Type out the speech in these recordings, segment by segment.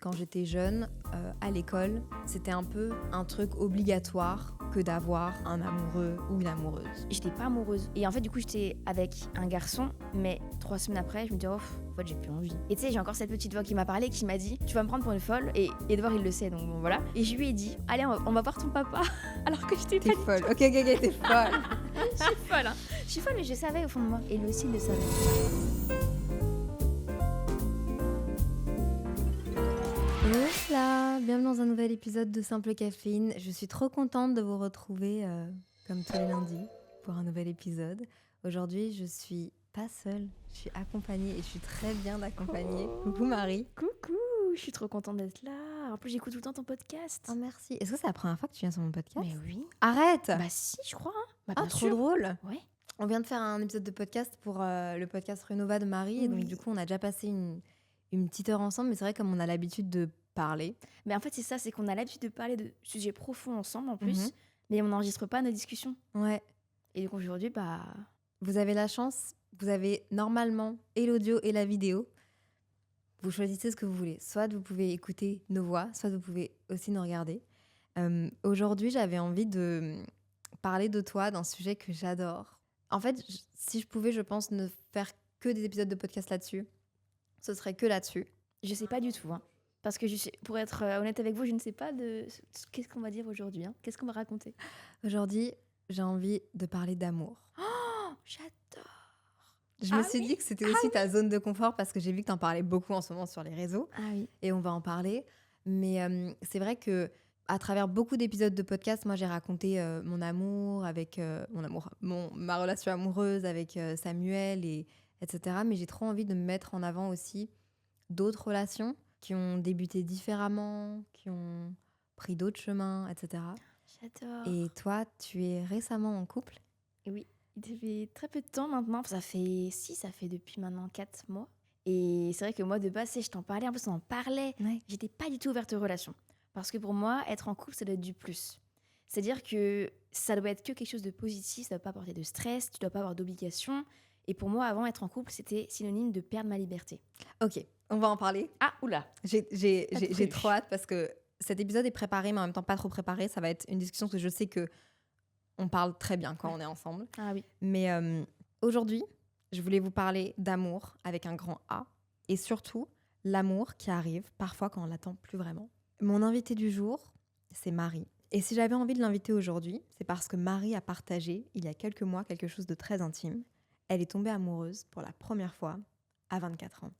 quand j'étais jeune, à l'école, c'était un peu un truc obligatoire que d'avoir un amoureux ou une amoureuse. J'étais pas amoureuse. Et en fait, du coup, j'étais avec un garçon, mais 3 semaines après, je me dis, oh, en fait, j'ai plus envie. Et tu sais, j'ai encore cette petite voix qui m'a parlé, qui m'a dit, tu vas me prendre pour une folle. Et Edouard, il le sait, donc bon, voilà. Et je lui ai dit, allez, on va voir ton papa. Alors que j'étais T'es pas folle. Ok, t'es folle. Je suis folle, hein. Je suis folle, mais je savais au fond de moi. Et lui aussi, il le savait. Hola, bienvenue dans un nouvel épisode de Simple Caféine. Je suis trop contente de vous retrouver comme tous les lundis pour un nouvel épisode. Aujourd'hui, je suis pas seule, je suis accompagnée et je suis très bien accompagnée. Coucou Marie. Coucou, je suis trop contente d'être là. En plus, j'écoute tout le temps ton podcast. Oh merci. Est-ce que c'est la première fois que tu viens sur mon podcast? Mais oui. Arrête. Bah si, je crois. Hein. Bah, Ah, bien trop sûr. drôle. Ouais. On vient de faire un épisode de podcast pour le podcast Renova de Marie. Et donc, Oui. du coup, on a déjà passé une petite heure ensemble. Mais c'est vrai, comme on a l'habitude de parler. Mais en fait, c'est ça, c'est qu'on a l'habitude de parler de sujets profonds ensemble en plus, Mhm. mais on n'enregistre pas nos discussions. Ouais. Et donc aujourd'hui, bah. Vous avez la chance. Vous avez normalement et l'audio et la vidéo. Vous choisissez ce que vous voulez. Soit vous pouvez écouter nos voix, soit vous pouvez aussi nous regarder. Aujourd'hui, j'avais envie de parler de toi, d'un sujet que j'adore. En fait, si je pouvais, je pense, ne faire que des épisodes de podcast là-dessus, ce serait que là-dessus. Je sais pas du tout, hein. Parce que pour être honnête avec vous, je ne sais pas de qu'est-ce qu'on va dire aujourd'hui, hein. Qu'est-ce qu'on va raconter. Aujourd'hui, j'ai envie de parler d'amour. Oh, j'adore. Je me suis dit que c'était aussi ta zone de confort parce que j'ai vu que tu en parlais beaucoup en ce moment sur les réseaux Ah oui. et on va en parler. Mais c'est vrai que à travers beaucoup d'épisodes de podcast, moi j'ai raconté mon amour avec ma relation amoureuse avec Samuel etc. Mais j'ai trop envie de mettre en avant aussi d'autres relations qui ont débuté différemment, qui ont pris d'autres chemins, etc. J'adore. Et toi, tu es récemment en couple? Et oui, il fait très peu de temps maintenant. Ça fait depuis maintenant 4 mois. Et c'est vrai que moi, de base, je t'en parlais, en plus on en parlait. Ouais. J'étais pas du tout ouverte aux relations. Parce que pour moi, être en couple, ça doit être du plus. C'est-à-dire que ça doit être que quelque chose de positif, ça doit pas apporter de stress, tu dois pas avoir d'obligation. Et pour moi, avant, être en couple, c'était synonyme de perdre ma liberté. Ok, on va en parler. Ah, oula. J'ai trop hâte parce que cet épisode est préparé, mais en même temps pas trop préparé. Ça va être une discussion que je sais que on parle très bien quand on est ensemble. Ah oui. Mais aujourd'hui, je voulais vous parler d'amour avec un grand A. Et surtout, l'amour qui arrive parfois quand on l'attend plus vraiment. Mon invité du jour, c'est Marie. Et si j'avais envie de l'inviter aujourd'hui, c'est parce que Marie a partagé, il y a quelques mois, quelque chose de très intime. Elle est tombée amoureuse pour la première fois à 24 ans.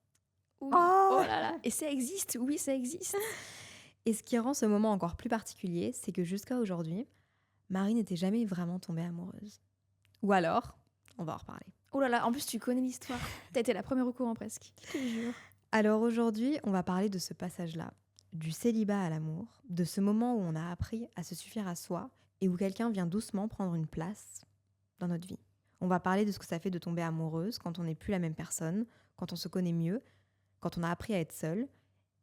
Oui. Oh Oh là là. Et ça existe, oui, ça existe. Et ce qui rend ce moment encore plus particulier, c'est que jusqu'à aujourd'hui, Marie n'était jamais vraiment tombée amoureuse. Ou alors, on va en reparler. Oh là là, en plus, tu connais l'histoire. T'as été la première au courant presque. Je te jure. Alors aujourd'hui, on va parler de ce passage-là, du célibat à l'amour, de ce moment où on a appris à se suffire à soi et où quelqu'un vient doucement prendre une place dans notre vie. On va parler de ce que ça fait de tomber amoureuse quand on n'est plus la même personne, quand on se connaît mieux, quand on a appris à être seul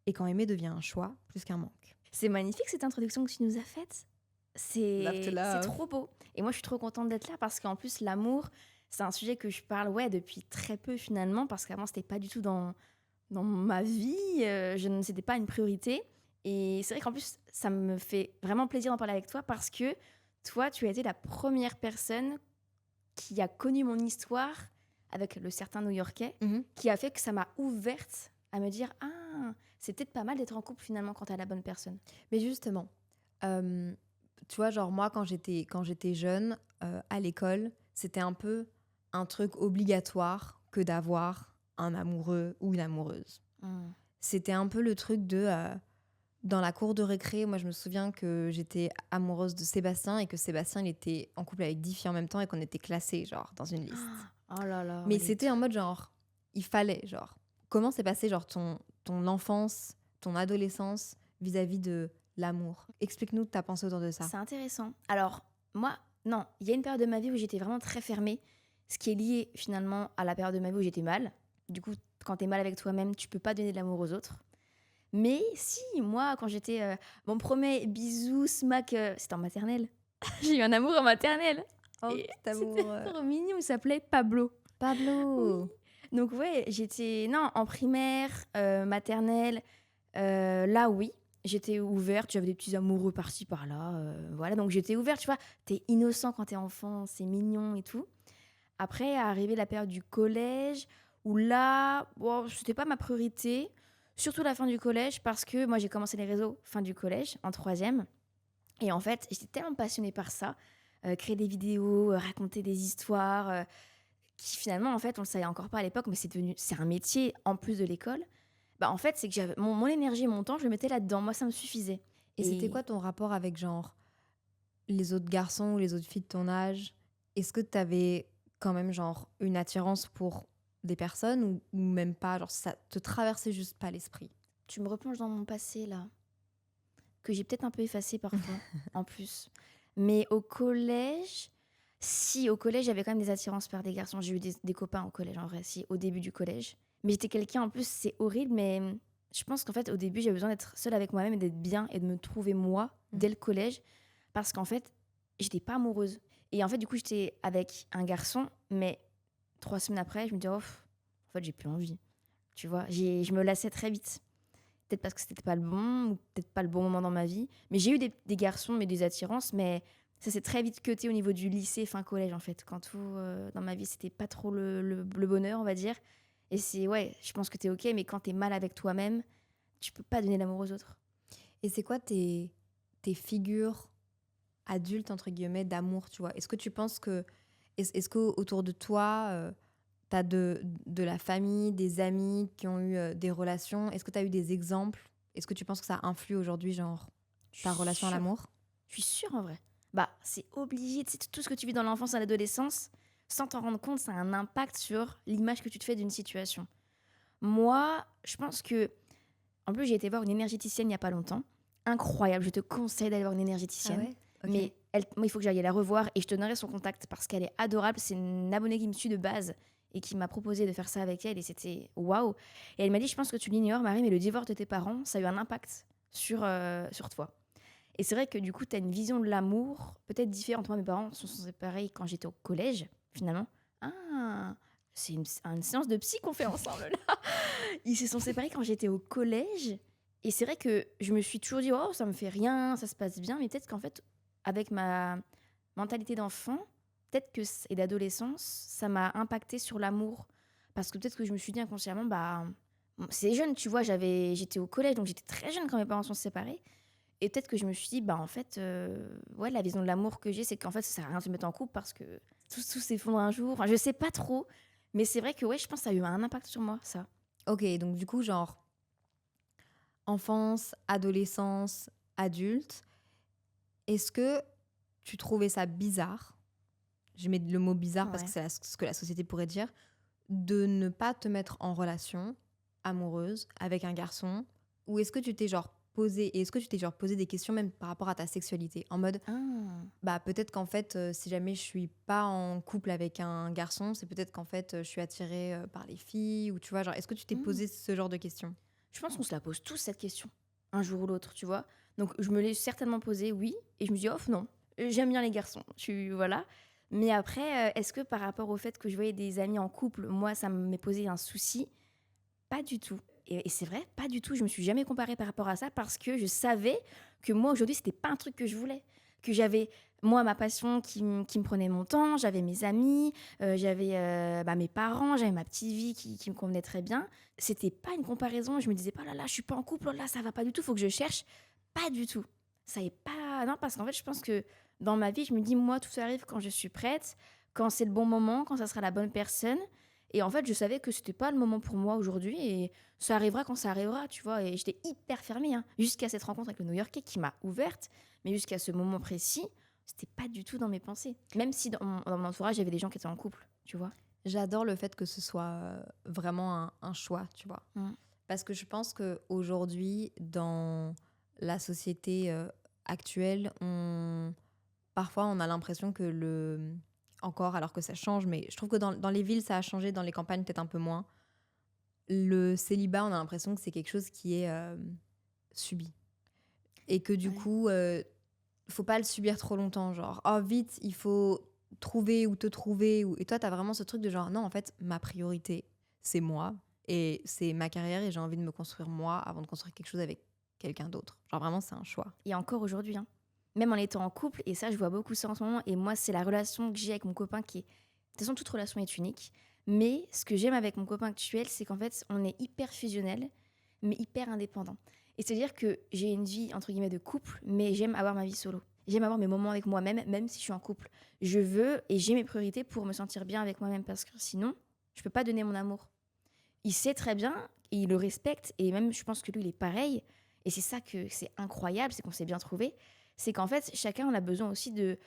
et quand aimer devient un choix plus qu'un manque. C'est magnifique cette introduction que tu nous as faite. Love to love. C'est trop beau. Et moi, je suis trop contente d'être là parce qu'en plus, l'amour, c'est un sujet que je parle depuis très peu finalement, parce qu'avant, c'était pas du tout dans ma vie. C'était pas une priorité. Et c'est vrai qu'en plus, ça me fait vraiment plaisir d'en parler avec toi parce que toi, tu as été la première personne qui a connu mon histoire avec le certain New-Yorkais, qui a fait que ça m'a ouverte à me dire « Ah, c'est peut-être pas mal d'être en couple finalement quand t'as la bonne personne. » Mais justement, tu vois, genre moi, quand j'étais jeune, à l'école, c'était un peu un truc obligatoire que d'avoir un amoureux ou une amoureuse. C'était un peu le truc de... dans la cour de récré, moi, je me souviens que j'étais amoureuse de Sébastien et que Sébastien, il était en couple avec 10 filles en même temps et qu'on était classés, genre, dans une liste. Oh là là. Mais c'était en mode, genre, il fallait, genre... Comment s'est passé, genre, ton enfance, ton adolescence vis-à-vis de l'amour? Explique-nous ta pensée autour de ça. C'est intéressant. Alors, moi, non, il y a une période de ma vie où j'étais vraiment très fermée, ce qui est lié finalement à la période de ma vie où j'étais mal. Du coup, quand t'es mal avec toi-même, tu peux pas donner de l'amour aux autres. Mais si, moi, quand j'étais... mon premier bisou, smack, c'était en maternelle. J'ai eu un amour en maternelle. Oh, Et cet amour... c'était trop mignon, il s'appelait Pablo. Pablo. Oui. Donc ouais, j'étais en primaire, maternelle, Là, oui, j'étais ouverte, j'avais des petits amoureux par-ci par-là, voilà, donc j'étais ouverte, tu vois. T'es innocent quand t'es enfant, c'est mignon et tout. Après, est arrivée la période du collège, où là, bon, c'était pas ma priorité, surtout la fin du collège, parce que moi, j'ai commencé les réseaux fin du collège, en troisième. Et en fait, j'étais tellement passionnée par ça, créer des vidéos, raconter des histoires, qui finalement, en fait, on le savait encore pas à l'époque, mais c'est un métier en plus de l'école. Bah, en fait, c'est que j'avais mon énergie et mon temps, je le mettais là-dedans. Moi, ça me suffisait. Et c'était Et quoi ton rapport avec genre les autres garçons ou les autres filles de ton âge? Est-ce que tu avais quand même genre une attirance pour des personnes ou même pas? Genre ça te traversait juste pas l'esprit? tu me replonges dans mon passé, là, que j'ai peut-être un peu effacé parfois, en plus. Mais au collège, si, au collège, j'avais quand même des attirances vers des garçons. J'ai eu des copains au collège, en vrai, si, au début du collège. Mais j'étais quelqu'un, en plus, c'est horrible, mais je pense qu'en fait, au début, j'avais besoin d'être seule avec moi-même et d'être bien et de me trouver moi Mm. dès le collège. Parce qu'en fait, j'étais pas amoureuse. Et en fait, du coup, j'étais avec un garçon, mais 3 semaines après, je me dis, oh, en fait, j'ai plus envie. Tu vois, je me lassais très vite. Peut-être parce que c'était pas le bon, ou peut-être pas le bon moment dans ma vie. Mais j'ai eu des garçons, mais des attirances, mais ça s'est très vite cuté au niveau du lycée, fin collège, en fait. Quand tout dans ma vie, c'était pas trop le bonheur, on va dire. Et c'est, ouais, je pense que t'es ok, mais quand t'es mal avec toi-même, tu peux pas donner l'amour aux autres. Et c'est quoi tes figures adultes, entre guillemets, d'amour, tu vois? Est-ce que tu penses que... Est-ce que autour de toi, tu as de la famille, des amis qui ont eu des relations? Est-ce que tu as eu des exemples? Est-ce que tu penses que ça influe aujourd'hui, genre, Je ta suis relation à sûre. l'amour? Je suis sûre, en vrai. Bah, c'est obligé. Tu sais, tout ce que tu vis dans l'enfance et l'adolescence, sans t'en rendre compte, ça a un impact sur l'image que tu te fais d'une situation. Moi, je pense que en plus, j'ai été voir une énergéticienne il n'y a pas longtemps. Incroyable, je te conseille d'aller voir une Ah énergéticienne. ouais? Ok. Mais moi, il faut que j'aille la revoir et je te donnerai son contact parce qu'elle est adorable. C'est une abonnée qui me suit de base et qui m'a proposé de faire ça avec elle et c'était waouh. Et elle m'a dit, je pense que tu l'ignores, Marie, mais le divorce de tes parents, ça a eu un impact sur toi. Et c'est vrai que du coup, tu as une vision de l'amour peut-être différente. Moi, mes parents se sont séparés quand j'étais au collège, finalement. Ah, c'est une séance de psy qu'on fait ensemble là. Ils se sont séparés quand j'étais au collège. Et c'est vrai que je me suis toujours dit, oh, ça me fait rien, ça se passe bien. Mais peut-être qu'en fait, avec ma mentalité d'enfant, et d'adolescence, ça m'a impacté sur l'amour. Parce que peut-être que je me suis dit inconsciemment, bah, c'est jeune, tu vois, j'étais au collège, donc j'étais très jeune quand mes parents sont séparés. Et peut-être que je me suis dit, bah en fait, ouais, la vision de l'amour que j'ai, c'est qu'en fait, ça sert à rien de se mettre en couple parce que tout s'effondre un jour. Enfin, je sais pas trop. Mais c'est vrai que, ouais, je pense que ça a eu un impact sur moi, ça. Ok, donc du coup, genre, enfance, adolescence, adulte, est-ce que tu trouvais ça bizarre? Je mets le mot bizarre parce que Ouais. c'est ce que la société pourrait dire, de ne pas te mettre en relation amoureuse avec un garçon? Ou est-ce que tu t'es genre posé, et est-ce que tu t'es genre posé des questions même par rapport à ta sexualité? En mode, Ah. bah peut-être qu'en fait, si jamais je suis pas en couple avec un garçon, c'est peut-être qu'en fait, je suis attirée par les filles, ou tu vois, genre, est-ce que tu t'es Hmm. posé ce genre de questions? Je pense qu'on se la pose tous cette question, un jour ou l'autre, tu vois. Donc, je me l'ai certainement posée, oui. Et je me dis, oh non, j'aime bien les garçons. Voilà. Mais après, est-ce que par rapport au fait que je voyais des amis en couple, moi, ça m'est posé un souci? Pas du tout. Et c'est vrai, pas du tout. Je me suis jamais comparée par rapport à ça parce que je savais que moi, aujourd'hui, c'était pas un truc que je voulais. Que j'avais, moi, ma passion qui me prenait mon temps, j'avais mes amis, j'avais bah, mes parents, j'avais ma petite vie qui me convenait très bien. C'était pas une comparaison. Je me disais pas, là, là, je suis pas en couple, oh là, ça va pas du tout, faut que je cherche. Pas du tout. Ça est pas. Non, parce qu'en fait, je pense que dans ma vie, je me dis, moi, tout arrive quand je suis prête, quand c'est le bon moment, quand ça sera la bonne personne. Et en fait, je savais que c'était pas le moment pour moi aujourd'hui et ça arrivera quand ça arrivera, tu vois. Et j'étais hyper fermée, hein, jusqu'à cette rencontre avec le New-Yorkais qui m'a ouverte. Mais jusqu'à ce moment précis, c'était pas du tout dans mes pensées. Même si dans mon entourage, il y avait des gens qui étaient en couple, tu vois. J'adore le fait que ce soit vraiment un choix, tu vois. Mm. Parce que je pense qu'aujourd'hui, dans la société actuelle, parfois on a l'impression que encore alors que ça change, mais je trouve que dans les villes ça a changé, dans les campagnes peut-être un peu moins. Le célibat, on a l'impression que c'est quelque chose qui est subi. Et que du Ouais. coup, faut pas le subir trop longtemps. Genre, oh vite, il faut trouver ou te trouver. Et toi, t'as vraiment ce truc de genre, non, en fait, ma priorité, c'est moi. et c'est ma carrière et j'ai envie de me construire moi avant de construire quelque chose avec quelqu'un d'autre. Genre vraiment, c'est un choix. Et encore aujourd'hui, hein. Même en étant en couple, et ça, je vois beaucoup ça en ce moment. Et moi, c'est la relation que j'ai avec mon copain qui est. De toute façon, toute relation est unique. Mais ce que j'aime avec mon copain actuel, c'est qu'en fait, on est hyper fusionnel, mais hyper indépendant. Et c'est-à-dire que j'ai une vie, entre guillemets, de couple, mais j'aime avoir ma vie solo. J'aime avoir mes moments avec moi-même, même si je suis en couple. Je veux et j'ai mes priorités pour me sentir bien avec moi-même, parce que sinon, je peux pas donner mon amour. Il sait très bien, et il le respecte, et même je pense que lui, il est pareil. Et c'est ça que c'est incroyable, c'est qu'on s'est bien trouvé. C'est qu'en fait, chacun, on a besoin aussi de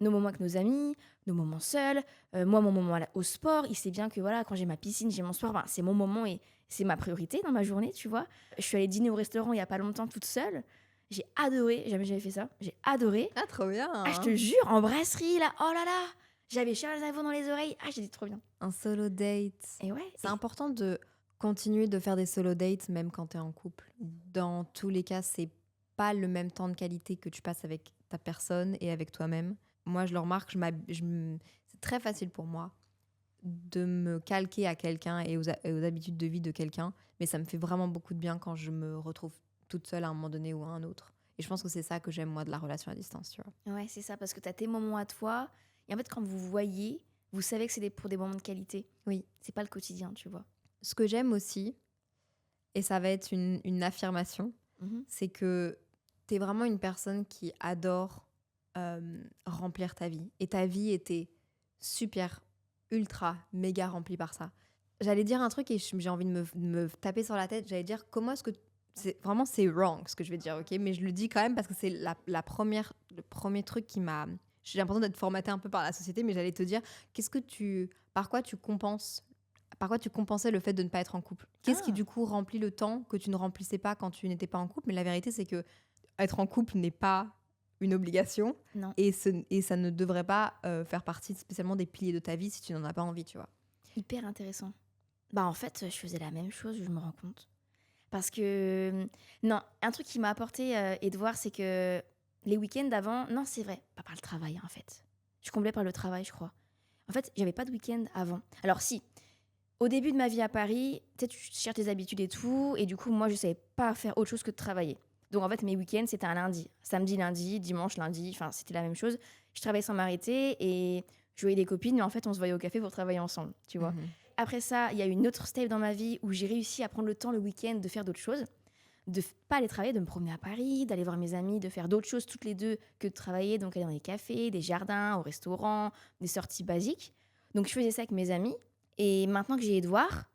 nos moments avec nos amis, nos moments seuls, moi, mon moment au sport. Il sait bien que voilà, quand j'ai ma piscine, j'ai mon sport, c'est mon moment et c'est ma priorité dans ma journée, tu vois. Je suis allée dîner au restaurant il y a pas longtemps toute seule. J'ai adoré, jamais j'avais fait ça, j'ai adoré. Ah, trop bien, Ah, je te jure, en brasserie, là, oh là là, j'avais Charles Aznavour dans les oreilles, ah, j'ai dit trop bien. Un solo date. Et ouais, C'est important de continuer de faire des solo dates même quand tu es en couple. Dans tous les cas, c'est pas le même temps de qualité que tu passes avec ta personne et avec toi-même. Moi, je le remarque, c'est très facile pour moi de me calquer à quelqu'un et et aux habitudes de vie de quelqu'un, mais ça me fait vraiment beaucoup de bien quand je me retrouve toute seule à un moment donné ou à un autre. Et je pense que c'est ça que j'aime, moi, de la relation à distance, tu vois. ouais, c'est ça, parce que t'as tes moments à toi, et en fait, quand vous voyez, vous savez que c'est pour des moments de qualité. Oui. C'est pas le quotidien, tu vois. Ce que j'aime aussi, et ça va être une affirmation, c'est que tu es vraiment une personne qui adore remplir ta vie. Et ta vie était super, ultra, méga remplie par ça. J'allais dire un truc et j'ai envie de me taper sur la tête. J'allais dire comment est-ce que... c'est wrong ce que je vais dire, ok? Mais je le dis quand même parce que c'est le premier truc qui m'a... J'ai l'impression d'être formatée un peu par la société, mais j'allais te dire, par quoi tu compensais le fait de ne pas être en couple? Qu'est-ce qui du coup remplit le temps que tu ne remplissais pas quand tu n'étais pas en couple? Mais la vérité, c'est que être en couple n'est pas une obligation. Non. Et ça ne devrait pas faire partie spécialement des piliers de ta vie si tu n'en as pas envie, tu vois. Hyper intéressant. En fait, je faisais la même chose, je me rends compte. Parce que, non, un truc qui m'a apporté Edouard, c'est que les week-ends d'avant, non, c'est vrai, pas par le travail, en fait. Je comblais par le travail, je crois. En fait, j'avais pas de week-end avant. Alors si, au début de ma vie à Paris, tu sais, tu cherches tes habitudes et tout, et du coup, moi, je savais pas faire autre chose que de travailler. Donc en fait, mes week-ends, c'était un lundi. Samedi, lundi, dimanche, lundi, enfin, c'était la même chose. Je travaillais sans m'arrêter et je voyais des copines, mais en fait, on se voyait au café pour travailler ensemble, tu vois. Après ça, il y a eu une autre step dans ma vie où j'ai réussi à prendre le temps le week-end de faire d'autres choses, de pas aller travailler, de me promener à Paris, d'aller voir mes amis, de faire d'autres choses toutes les deux que de travailler, donc aller dans des cafés, des jardins, au restaurant, des sorties basiques. Donc je faisais ça avec mes amis. Et maintenant que j'ai Edouard,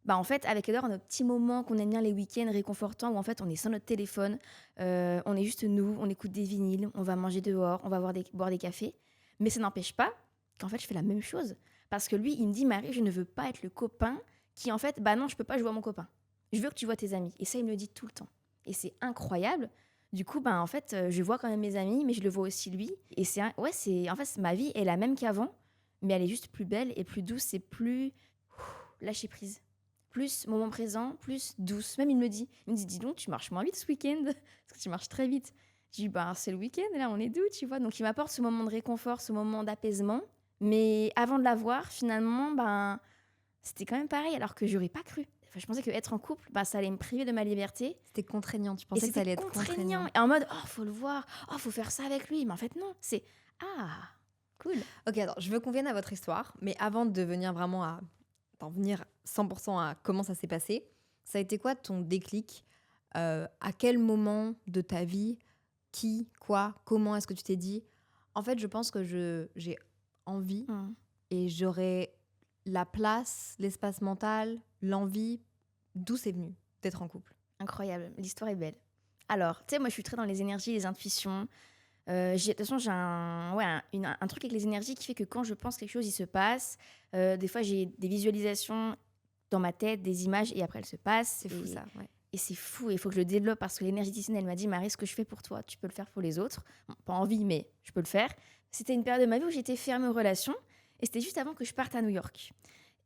en fait, avec Edouard, on a nos petits moments qu'on aime bien les week-ends réconfortants où en fait on est sans notre téléphone, on est juste nous, on écoute des vinyles, on va manger dehors, on va boire des cafés. Mais ça n'empêche pas qu'en fait je fais la même chose. Parce que lui, il me dit, Marie, je ne veux pas être le copain qui, en fait, non, je peux pas, je vois mon copain. Je veux que tu vois tes amis. Et ça, il me le dit tout le temps. Et c'est incroyable. Du coup, en fait, je vois quand même mes amis, mais je le vois aussi lui. Et en fait, ma vie est la même qu'avant, mais elle est juste plus belle et plus douce et plus lâcher prise. Plus moment présent, plus douce. Même il me dit, dis donc, tu marches moins vite ce week-end, parce que tu marches très vite. Je dis, c'est le week-end, là, on est doux, tu vois. Donc, il m'apporte ce moment de réconfort, ce moment d'apaisement. Mais avant de l'avoir, finalement, c'était quand même pareil, alors que j'aurais pas cru. Enfin, je pensais qu'être en couple, ça allait me priver de ma liberté. C'était contraignant, tu pensais que ça allait être contraignant. Et en mode, faut le voir, faut faire ça avec lui. Mais en fait, non, c'est, cool. Ok, alors, je veux qu'on vienne à votre histoire, mais avant de venir vraiment d'en venir 100% à comment ça s'est passé, ça a été quoi ton déclic? À quel moment de ta vie? Qui? Quoi? Comment est-ce que tu t'es dit? En fait, je pense que j'ai envie et j'aurais la place, l'espace mental, l'envie, d'où c'est venu d'être en couple. Incroyable, l'histoire est belle. Alors, tu sais, moi je suis très dans les énergies, les intuitions. De toute façon, j'ai un truc avec les énergies qui fait que quand je pense quelque chose, il se passe. Des fois, j'ai des visualisations dans ma tête, des images, et après elles se passent. C'est fou ça, ouais. Et c'est fou, il faut que je le développe parce que l'énergéticienne, elle m'a dit, Marie, ce que je fais pour toi, tu peux le faire pour les autres. Bon, pas envie, mais je peux le faire. C'était une période de ma vie où j'étais fermée aux relations et c'était juste avant que je parte à New York.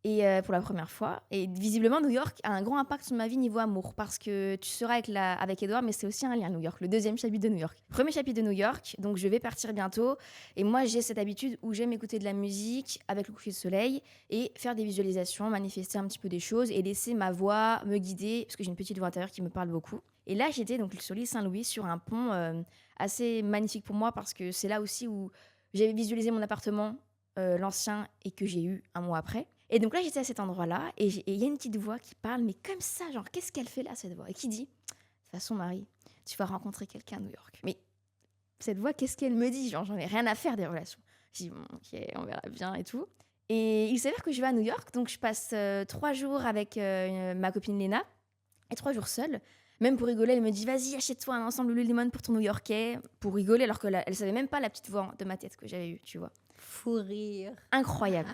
Et pour la première fois. Et visiblement, New York a un grand impact sur ma vie niveau amour. Parce que tu seras avec Edouard, mais c'est aussi un lien New York. Le deuxième chapitre de New York. Premier chapitre de New York, donc je vais partir bientôt. Et moi, j'ai cette habitude où j'aime écouter de la musique avec le coucher de soleil et faire des visualisations, manifester un petit peu des choses et laisser ma voix me guider. Parce que j'ai une petite voix intérieure qui me parle beaucoup. Et là, j'étais donc sur l'île Saint-Louis, sur un pont assez magnifique pour moi. Parce que c'est là aussi où j'avais visualisé mon appartement, l'ancien, et que j'ai eu un mois après. Et donc là, j'étais à cet endroit-là, et il y a une petite voix qui parle, mais comme ça, genre, qu'est-ce qu'elle fait là, cette voix? Et qui dit, de toute façon, Marie, tu vas rencontrer quelqu'un à New York. Mais cette voix, qu'est-ce qu'elle me dit? Genre, j'en ai rien à faire des relations. Je dis, bon, ok, on verra bien et tout. Et il s'avère que je vais à New York, donc je passe 3 jours avec ma copine Léna, et 3 jours seule. Même pour rigoler, elle me dit, vas-y, achète-toi un ensemble Lululemon pour ton New-Yorkais, pour rigoler, alors elle savait même pas la petite voix de ma tête que j'avais eue, tu vois. Fou rire. Incroyable.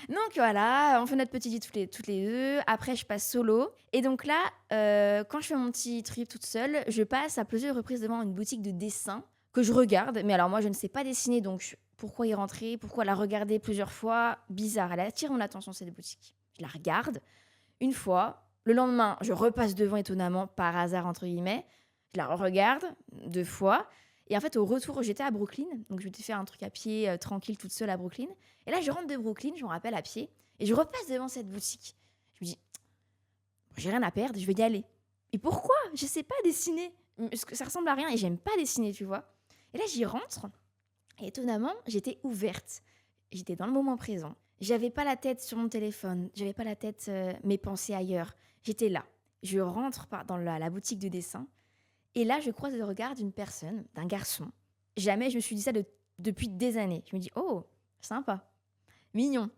Donc voilà, on fait notre petite vie toutes les deux. Après, je passe solo. Et donc là, quand je fais mon petit trip toute seule, je passe à plusieurs reprises devant une boutique de dessin que je regarde. Mais alors moi, je ne sais pas dessiner, donc pourquoi y rentrer? Pourquoi la regarder plusieurs fois? Bizarre, elle attire mon attention, cette boutique. Je la regarde une fois. Le lendemain, je repasse devant étonnamment, par hasard, entre guillemets. Je la regarde 2 fois. Et en fait, au retour, j'étais à Brooklyn. Donc, je m'étais fait un truc à pied, tranquille, toute seule à Brooklyn. Et là, je rentre de Brooklyn, je me rappelle, à pied. Et je repasse devant cette boutique. Je me dis, j'ai rien à perdre, je vais y aller. Et pourquoi? Je sais pas dessiner. Parce que ça ressemble à rien et j'aime pas dessiner, tu vois. Et là, j'y rentre. Et étonnamment, j'étais ouverte. J'étais dans le moment présent. J'avais pas la tête sur mon téléphone. J'avais pas la tête, mes pensées ailleurs. J'étais là. Je rentre dans la boutique de dessin. Et là, je croise le regard d'une personne, d'un garçon. Jamais je me suis dit ça depuis des années. Je me dis, oh, sympa, mignon.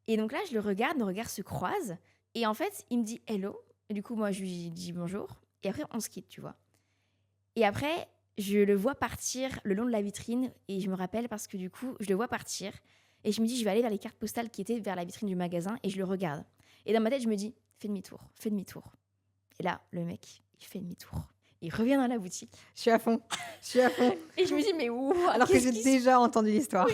Et donc là, je le regarde, nos regards se croisent. Et en fait, il me dit hello. Et du coup, moi, je lui dis bonjour. Et après, on se quitte, tu vois. Et après, je le vois partir le long de la vitrine. Et je me rappelle parce que du coup, je le vois partir. Et je me dis, je vais aller vers les cartes postales qui étaient vers la vitrine du magasin. Et je le regarde. Et dans ma tête, je me dis, fais demi-tour, fais demi-tour. Et là, le mec, il fait demi-tour. Il revient dans la boutique. Je suis à fond. Et je me dis, mais où? Alors que j'ai déjà entendu l'histoire. Oui,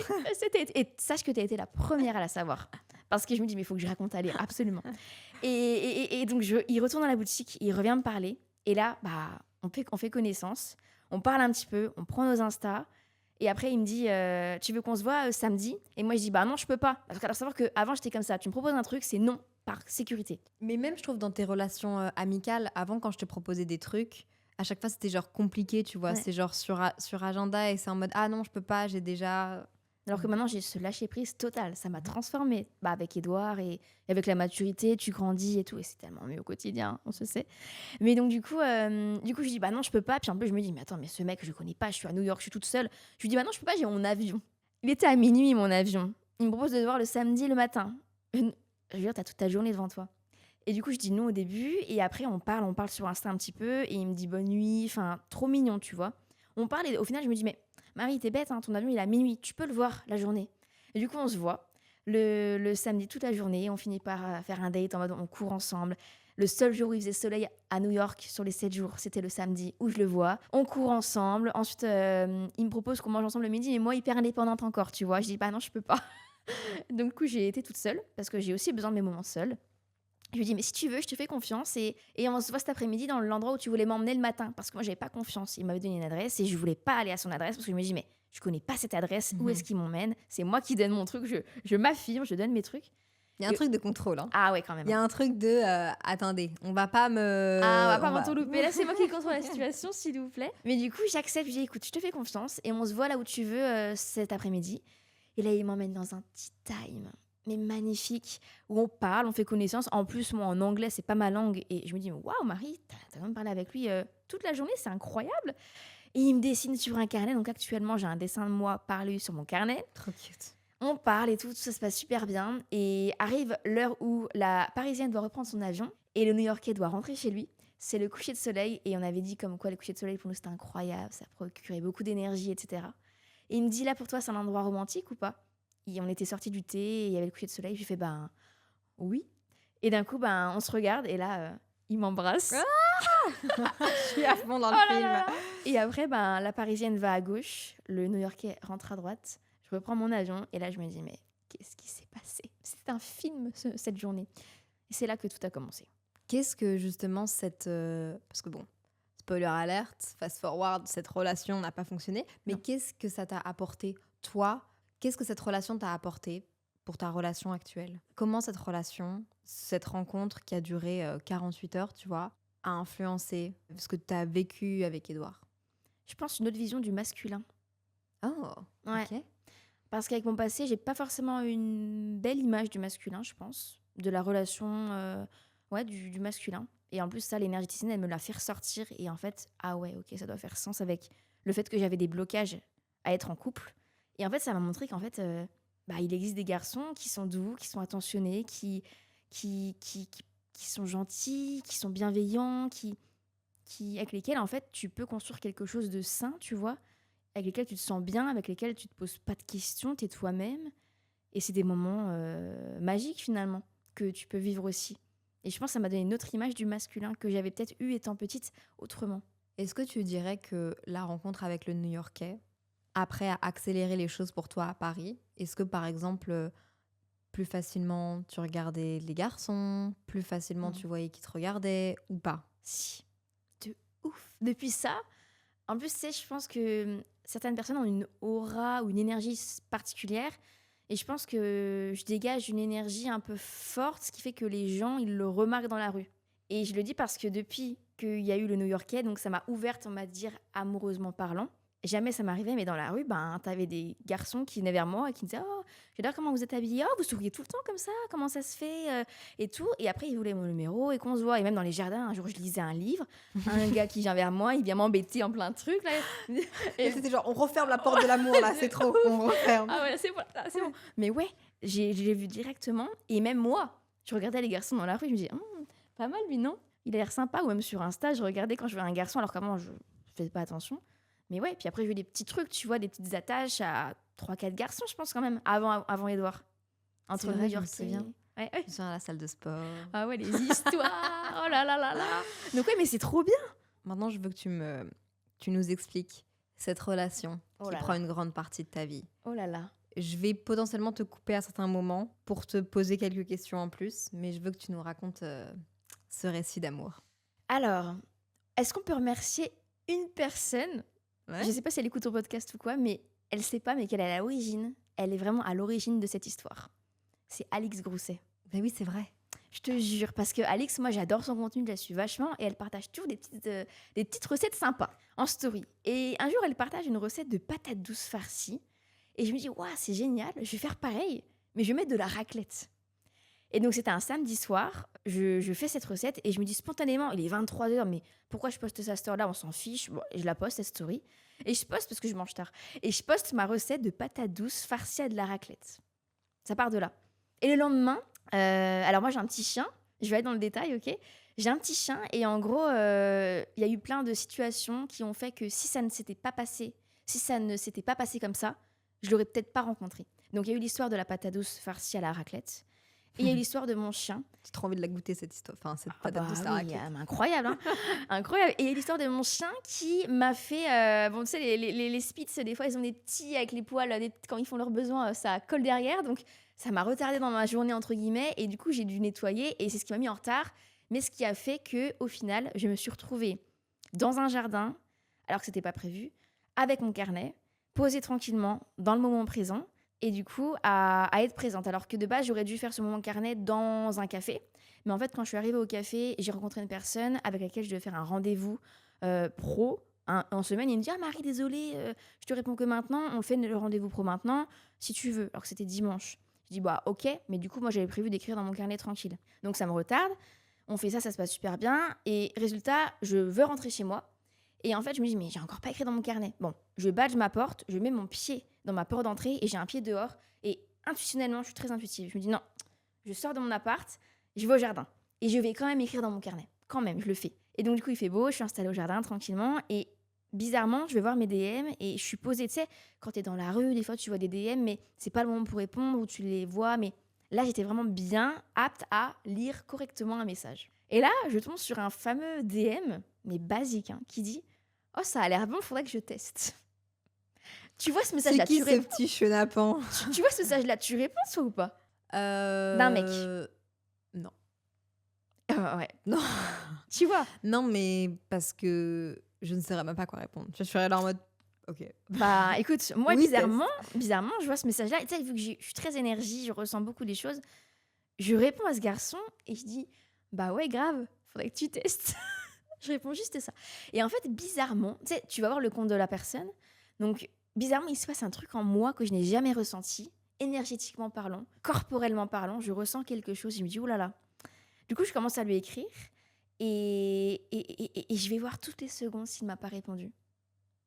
et sache que tu as été la première à la savoir. Parce que je me dis, mais il faut que je raconte à Léa, absolument. Et donc, il retourne dans la boutique, il revient me parler. Et là, on fait connaissance. On parle un petit peu, on prend nos Insta. Et après, il me dit, tu veux qu'on se voit samedi? Et moi, je dis, non, je peux pas. Parce qu'il faut savoir qu'avant, j'étais comme ça. Tu me proposes un truc, c'est non, par sécurité. Mais même, je trouve, dans tes relations amicales, avant, quand je te proposais des trucs, à chaque fois, c'était genre compliqué, tu vois. Ouais. C'est genre sur agenda et c'est en mode, ah non, je peux pas, j'ai déjà... Alors que maintenant, j'ai ce lâcher-prise total. Ça m'a transformée. Avec Edouard et avec la maturité, tu grandis et tout. Et c'est tellement mieux au quotidien, on se sait. Mais donc, du coup, je dis, non, je peux pas. Puis un peu, je me dis, mais attends, mais ce mec, je connais pas. Je suis à New York, je suis toute seule. Je lui dis, non, je peux pas, j'ai mon avion. Il était à minuit, mon avion. Il me propose de le voir le samedi, le matin. Je veux dire, t'as toute ta journée devant toi. Et du coup, je dis non au début. Et après, on parle sur Insta un petit peu. Et il me dit bonne nuit. Enfin, trop mignon, tu vois. On parle et au final, je me dis, mais Marie, t'es bête, hein, ton avion, il est à minuit. Tu peux le voir la journée. Et du coup, on se voit le samedi toute la journée. On finit par faire un date en mode on court ensemble. Le seul jour où il faisait soleil à New York sur les 7 jours, c'était le samedi où je le vois. On court ensemble. Ensuite, il me propose qu'on mange ensemble le midi. Mais moi, hyper indépendante encore, tu vois. Je dis, non, je peux pas. Donc, du coup, j'ai été toute seule parce que j'ai aussi besoin de mes moments seuls. Je lui dis, mais si tu veux, je te fais confiance et on se voit cet après-midi dans l'endroit où tu voulais m'emmener le matin. Parce que moi, j'avais pas confiance. Il m'avait donné une adresse et je voulais pas aller à son adresse parce que je me dis, mais je connais pas cette adresse. Où est-ce qu'il m'emmène? C'est moi qui donne mon truc. Je m'affirme, je donne mes trucs. Il y a un truc de contrôle. Hein. Ah ouais, quand même. Il y a un truc de, attendez, on va pas me... Ah, on va pas m'entoulouper. Là, c'est moi qui contrôle la situation, s'il vous plaît. Mais du coup, j'accepte. Je dis, écoute, je te fais confiance et on se voit là où tu veux cet après-midi. Et là, il m'emmène dans un tea time. Mais magnifique, où on parle, on fait connaissance. En plus, moi, en anglais, c'est pas ma langue. Et je me dis, waouh, Marie, t'as quand même parlé avec lui toute la journée, c'est incroyable. Et il me dessine sur un carnet. Donc actuellement, j'ai un dessin de moi par lui sur mon carnet. Trop cute. On parle et tout ça se passe super bien. Et arrive l'heure où la Parisienne doit reprendre son avion et le New-Yorkais doit rentrer chez lui. C'est le coucher de soleil. Et on avait dit comme quoi le coucher de soleil, pour nous, c'était incroyable. Ça procurait beaucoup d'énergie, etc. Et il me dit, là, pour toi, c'est un endroit romantique ou pas? Et on était sortis du thé et il y avait le coucher de soleil. Je lui fais, oui. Et d'un coup, on se regarde et là, il m'embrasse. Ah je suis à fond dans le film. Là. Et après, la Parisienne va à gauche, le New-Yorkais rentre à droite. Je reprends mon avion et là, je me dis, mais qu'est-ce qui s'est passé? C'est c'était un film cette journée. Et c'est là que tout a commencé. Qu'est-ce que justement parce que bon, spoiler alert, fast forward, cette relation n'a pas fonctionné, mais Non. qu'est-ce que ça t'a apporté, toi? Qu'est-ce que cette relation t'a apporté pour ta relation actuelle? Comment cette relation, cette rencontre qui a duré 48 heures, tu vois, a influencé ce que tu as vécu avec Édouard? Je pense une autre vision du masculin. Oh, Ouais. ok. Parce qu'avec mon passé, j'ai pas forcément une belle image du masculin, je pense. De la relation du masculin. Et en plus, ça, l'énergéticienne, elle me l'a fait ressortir. Et en fait, ah ouais, ok, ça doit faire sens avec le fait que j'avais des blocages à être en couple. Et en fait, ça m'a montré qu'en fait, il existe des garçons qui sont doux, qui sont attentionnés, qui sont gentils, qui sont bienveillants, avec lesquels, en fait, tu peux construire quelque chose de sain, tu vois, avec lesquels tu te sens bien, avec lesquels tu te poses pas de questions, tu es toi-même. Et c'est des moments magiques, finalement, que tu peux vivre aussi. Et je pense que ça m'a donné une autre image du masculin que j'avais peut-être eue étant petite autrement. Est-ce que tu dirais que la rencontre avec le New-Yorkais, après, a accéléré les choses pour toi à Paris? Est-ce que, par exemple, plus facilement tu regardais les garçons, plus facilement Mm. tu voyais qui te regardaient ou pas? Si, de ouf. Depuis ça, en plus, tu sais, je pense que certaines personnes ont une aura ou une énergie particulière. Et je pense que je dégage une énergie un peu forte, ce qui fait que les gens, ils le remarquent dans la rue. Et je le dis parce que depuis qu'il y a eu le New-Yorkais, donc ça m'a ouverte, on va dire, amoureusement parlant. Jamais ça m'arrivait, mais dans la rue, t'avais des garçons qui venaient vers moi et qui me disaient « Oh, j'adore comment vous êtes habillés. Oh, vous souriez tout le temps comme ça. Comment ça se fait et tout. » Et après, ils voulaient mon numéro et qu'on se voit. Et même dans les jardins, un jour, je lisais un livre. Un gars qui vient vers moi, il vient m'embêter en plein truc. Là. Et c'était genre, on referme la porte de l'amour là, c'est trop, on referme. Ah ouais, c'est bon, là, c'est bon. Mais ouais, j'ai vu directement. Et même moi, je regardais les garçons dans la rue, je me disais, pas mal lui, non? Il a l'air sympa. Ou même sur Insta, je regardais quand je voyais un garçon, alors qu'avant, je faisais pas attention. Mais ouais, puis après, j'ai eu des petits trucs, tu vois, des petites attaches à 3-4 garçons, je pense, quand même, avant Édouard. C'est vrai, je me New-Yorkais. souviens. Ouais. Je suis à la salle de sport. Ah ouais, les histoires. Oh là là là là. Donc ouais, mais c'est trop bien. Maintenant, je veux que tu nous expliques cette relation Oh qui là prend là. une grande partie de ta vie. Oh là là. Je vais potentiellement te couper à certains moments pour te poser quelques questions en plus, mais je veux que tu nous racontes ce récit d'amour. Alors, est-ce qu'on peut remercier une personne? Ouais. Je sais pas si elle écoute ton podcast ou quoi, mais elle sait pas, mais qu'elle est à l'origine. Elle est vraiment à l'origine de cette histoire. C'est Alix Grousset. Ben oui, c'est vrai. Je te jure, parce que Alix, moi j'adore son contenu, je la suis vachement, et elle partage toujours des petites recettes sympas en story. Et un jour, elle partage une recette de patates douces farcies, et je me dis, waouh, c'est génial, je vais faire pareil, mais je vais mettre de la raclette. Et donc c'était un samedi soir, je fais cette recette, et je me dis spontanément, il est 23h, mais pourquoi je poste ça à cette heure-là, on s'en fiche. Bon, et je la poste, cette story, et je poste parce que je mange tard. Et je poste ma recette de patates douces farcies à de la raclette. Ça part de là. Et le lendemain, alors moi j'ai un petit chien, je vais aller dans le détail, ok. J'ai un petit chien et en gros, il y a eu plein de situations qui ont fait que si ça ne s'était pas passé comme ça, je l'aurais peut-être pas rencontré. Donc il y a eu l'histoire de la patate douce farcie à la raclette. Et il y a eu l'histoire de mon chien. J'ai trop envie de la goûter cette histoire, enfin cette Ah patate bah douce à oui, raclette. mais incroyable, hein. Incroyable. Et il y a l'histoire de mon chien qui m'a fait... bon, tu sais, les Spitz, des fois, ils ont des petits avec les poils. Quand ils font leurs besoins, ça colle derrière. Donc, ça m'a retardé dans ma journée, entre guillemets. Et du coup, j'ai dû nettoyer. Et c'est ce qui m'a mis en retard. Mais ce qui a fait qu'au final, je me suis retrouvée dans un jardin, alors que ce n'était pas prévu, avec mon carnet, posée tranquillement, dans le moment présent. Et du coup, à être présente. Alors que de base, j'aurais dû faire ce moment carnet dans un café. Mais en fait, quand je suis arrivée au café, j'ai rencontré une personne avec laquelle je devais faire un rendez-vous pro en semaine. Il me dit « Ah Marie, désolée, je te réponds que maintenant. On fait le rendez-vous pro maintenant, si tu veux. » Alors que c'était dimanche. Je dis « Bah ok, mais du coup, moi, j'avais prévu d'écrire dans mon carnet tranquille. » Donc ça me retarde. On fait ça se passe super bien. Et résultat, je veux rentrer chez moi. Et en fait, je me dis « Mais j'ai encore pas écrit dans mon carnet. » Bon, je badge ma porte, je mets mon pied dans ma porte d'entrée et j'ai un pied dehors. Et intuitionnellement, je suis très intuitive. Je me dis « Non, je sors de mon appart. » Je vais au jardin et je vais quand même écrire dans mon carnet. Quand même, je le fais. Et donc, du coup, il fait beau, je suis installée au jardin tranquillement et bizarrement, je vais voir mes DM et je suis posée. Tu sais, quand t'es dans la rue, des fois, tu vois des DM, mais c'est pas le moment pour répondre ou tu les vois. Mais là, j'étais vraiment bien apte à lire correctement un message. Et là, je tombe sur un fameux DM, mais basique, hein, qui dit « Oh, ça a l'air bon, il faudrait que je teste. » Tu vois ce message-là, C'est qui ce petit chenapan? tu vois ce message-là, tu réponds toi ou pas? D'un mec. Non. Ouais. Non. Tu vois? Non, mais parce que je ne saurais même pas quoi répondre. Je serais là en mode OK. Bah, écoute, moi, Oui, bizarrement, je vois ce message-là. Et tu sais, vu que je suis très énergie, je ressens beaucoup les choses, je réponds à ce garçon et je dis, bah ouais, grave, faudrait que tu testes. Je réponds juste ça. Et en fait, bizarrement, tu sais, tu vas voir le compte de la personne. Donc, bizarrement, il se passe un truc en moi que je n'ai jamais ressenti, énergétiquement parlant, corporellement parlant. Je ressens quelque chose. Je me dis, oh là là. Du coup, je commence à lui écrire et je vais voir toutes les secondes s'il ne m'a pas répondu.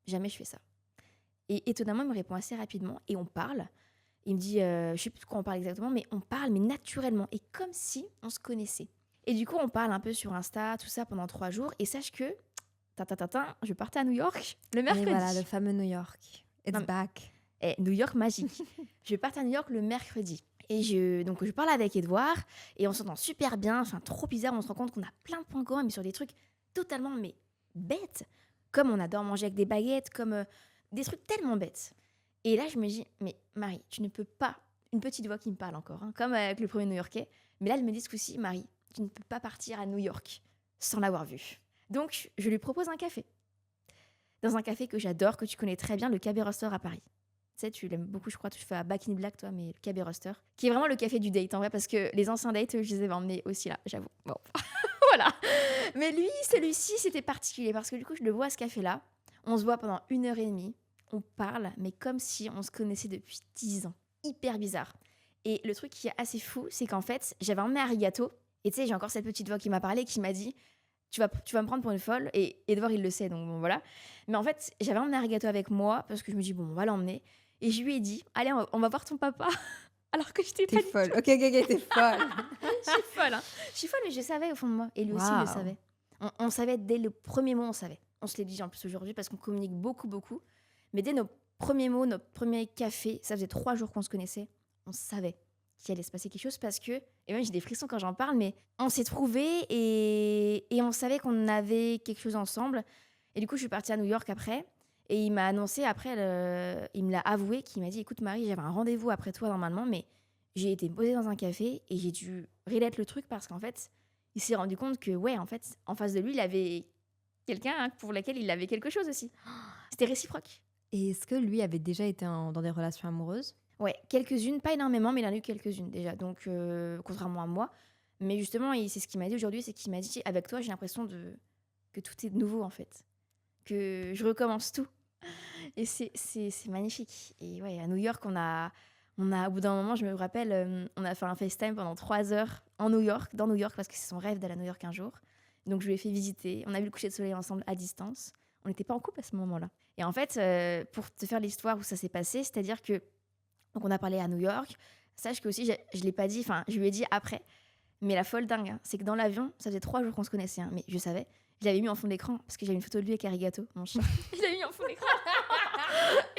Jamais je fais ça. Et étonnamment, il me répond assez rapidement et on parle. Il me dit, je sais plus de quoi on parle exactement, mais on parle, mais naturellement, et comme si on se connaissait. Et du coup, on parle un peu sur Insta, tout ça, pendant 3 jours. Et sache que, je partais à New York le Et mercredi. voilà, le fameux New York. It's Non, mais- back. New York magique. Je partais à New York le mercredi. Et je parle avec Edouard, et on s'entend super bien, enfin trop bizarre, on se rend compte qu'on a plein de points communs, mais sur des trucs totalement mais bêtes. Comme on adore manger avec des baguettes, comme des trucs tellement bêtes. Et là, je me dis, mais Marie, tu ne peux pas, une petite voix qui me parle encore, hein, comme avec le premier New-Yorkais, mais là, elle me dit ce coup-ci, Marie, tu ne peux pas partir à New York sans l'avoir vu. Donc, je lui propose un café. Dans un café que j'adore, que tu connais très bien, le Cabé Roster à Paris. Tu sais, tu l'aimes beaucoup, je crois, tu fais à Back in Black, toi, mais le Cabé Roster, qui est vraiment le café du date, en vrai, parce que les anciens dates, je les avais emmenés aussi là, j'avoue. Bon, voilà. Mais lui, celui-ci, c'était particulier, parce que du coup, je le vois à ce café-là, on se voit pendant 1 heure et demie, on parle, mais comme si on se connaissait depuis 10 ans. Hyper bizarre. Et le truc qui est assez fou, c'est qu'en fait, j'avais emmené Arigato, et tu sais, j'ai encore cette petite voix qui m'a parlé, qui m'a dit, tu vas me prendre pour une folle, et Edouard, il le sait, donc bon, voilà. Mais en fait, j'avais emmené Arigato avec moi, parce que je me dis, bon, on va l'emmener. Et je lui ai dit, allez, on va voir ton papa. Alors que j'étais pas T'es du folle. tout. OK, t'es folle. Je suis folle, hein. Je suis folle, mais je savais au fond de moi. Et lui aussi, il le Waouh. savait. On savait dès le premier mot, on savait. On se l'est dit en plus aujourd'hui parce qu'on communique beaucoup, beaucoup. Mais dès nos premiers mots, notre premier café, ça faisait 3 jours qu'on se connaissait, on savait qu'il allait se passer quelque chose parce que, et même j'ai des frissons quand j'en parle, mais on s'est trouvés et on savait qu'on avait quelque chose ensemble. Et du coup, je suis partie à New York après. Et il m'a annoncé après, il me l'a avoué, qu'il m'a dit, écoute Marie, j'avais un rendez-vous après toi normalement, mais j'ai été posée dans un café et j'ai dû relate le truc parce qu'en fait, il s'est rendu compte que, ouais, en fait, en face de lui, il avait quelqu'un, hein, pour lequel il avait quelque chose aussi. C'était réciproque. Et est-ce que lui avait déjà été dans des relations amoureuses? Ouais, quelques-unes, pas énormément, mais il en a eu quelques-unes déjà. Donc, contrairement à moi. Mais justement, c'est ce qu'il m'a dit aujourd'hui, c'est qu'il m'a dit, avec toi, j'ai l'impression que tout est nouveau en fait. Que je recommence tout. Et c'est magnifique. Et ouais, à New York, au bout d'un moment, je me rappelle, on a fait un FaceTime pendant 3 heures dans New York, parce que c'est son rêve d'aller à New York un jour. Donc je lui ai fait visiter. On a vu le coucher de soleil ensemble à distance. On n'était pas en couple à ce moment-là. Et en fait, pour te faire l'histoire où ça s'est passé, c'est-à-dire que donc on a parlé à New York. Sache que aussi, je l'ai pas dit, enfin, je lui ai dit après. Mais la folle dingue, hein, c'est que dans l'avion, ça faisait 3 jours qu'on se connaissait, hein, mais je savais. Je l'avais mis en fond d'écran parce que j'avais une photo de lui avec Arigato, mon chien. Je l'avais mis en fond d'écran.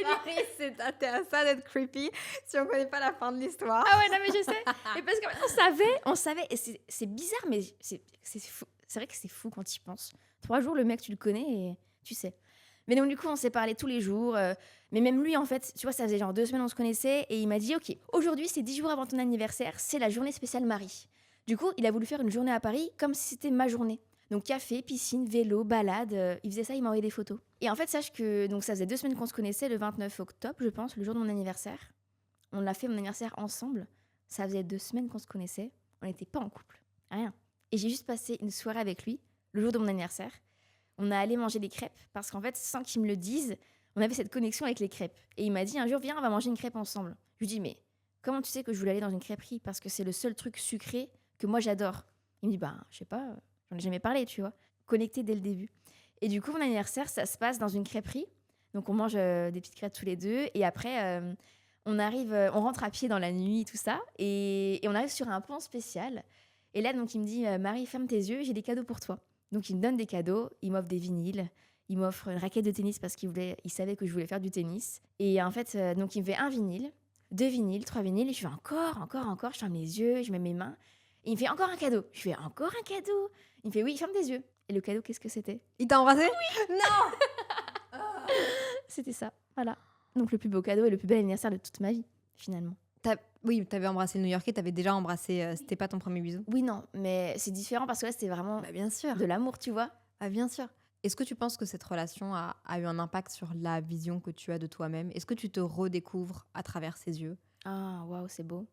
Marie, c'est à ça d'être creepy si on connaît pas la fin de l'histoire. Ah ouais, non, mais je sais. Et parce qu'on savait. Et c'est bizarre, mais c'est fou. C'est vrai que c'est fou quand tu y penses. 3 jours, le mec, tu le connais et tu sais. Mais donc, du coup, on s'est parlé tous les jours. Mais même lui, en fait, tu vois, ça faisait genre 2 semaines on se connaissait. Et il m'a dit, OK, aujourd'hui, c'est 10 jours avant ton anniversaire. C'est la journée spéciale Marie. Du coup, il a voulu faire une journée à Paris comme si c'était ma journée. Donc, café, piscine, vélo, balade. Il faisait ça, il m'envoyait des photos. Et en fait, sache que donc, ça faisait 2 semaines qu'on se connaissait, le 29 octobre, je pense, le jour de mon anniversaire. On l'a fait mon anniversaire ensemble. Ça faisait 2 semaines qu'on se connaissait. On n'était pas en couple. Rien. Et j'ai juste passé une soirée avec lui, le jour de mon anniversaire. On a allé manger des crêpes parce qu'en fait, sans qu'il me le dise, on avait cette connexion avec les crêpes. Et il m'a dit un jour, viens, on va manger une crêpe ensemble. Je lui dis, mais comment tu sais que je voulais aller dans une crêperie? Parce que c'est le seul truc sucré que moi j'adore. Il me dit, bah, je sais pas, j'en ai jamais parlé, tu vois. Connecté dès le début. Et du coup, mon anniversaire, ça se passe dans une crêperie. Donc on mange des petites crêpes tous les deux. Et après, on rentre à pied dans la nuit, tout ça. Et on arrive sur un pont spécial. Et là, donc, il me dit, Marie, ferme tes yeux, j'ai des cadeaux pour toi. Donc, il me donne des cadeaux, il m'offre des vinyles, il m'offre une raquette de tennis parce qu'il savait que je voulais faire du tennis. Et en fait, donc, il me fait un vinyle, 2 vinyles, 3 vinyles. Et je fais encore, je ferme les yeux, je mets mes mains. Et il me fait encore un cadeau. Je fais encore un cadeau. Il me fait oui, ferme tes yeux. Et le cadeau, qu'est-ce que c'était? Il t'a embrassé? Oui. Non. C'était ça, voilà. Donc, le plus beau cadeau et le plus bel anniversaire de toute ma vie, finalement. Oui, t'avais embrassé le New-Yorkais, t'avais déjà embrassé... c'était pas ton premier bisou? Oui, non, mais c'est différent parce que là, c'était vraiment Bah, bien sûr. de l'amour, tu vois. Ah, bien sûr. Est-ce que tu penses que cette relation a eu un impact sur la vision que tu as de toi-même? Est-ce que tu te redécouvres à travers ses yeux? Ah, waouh, c'est beau.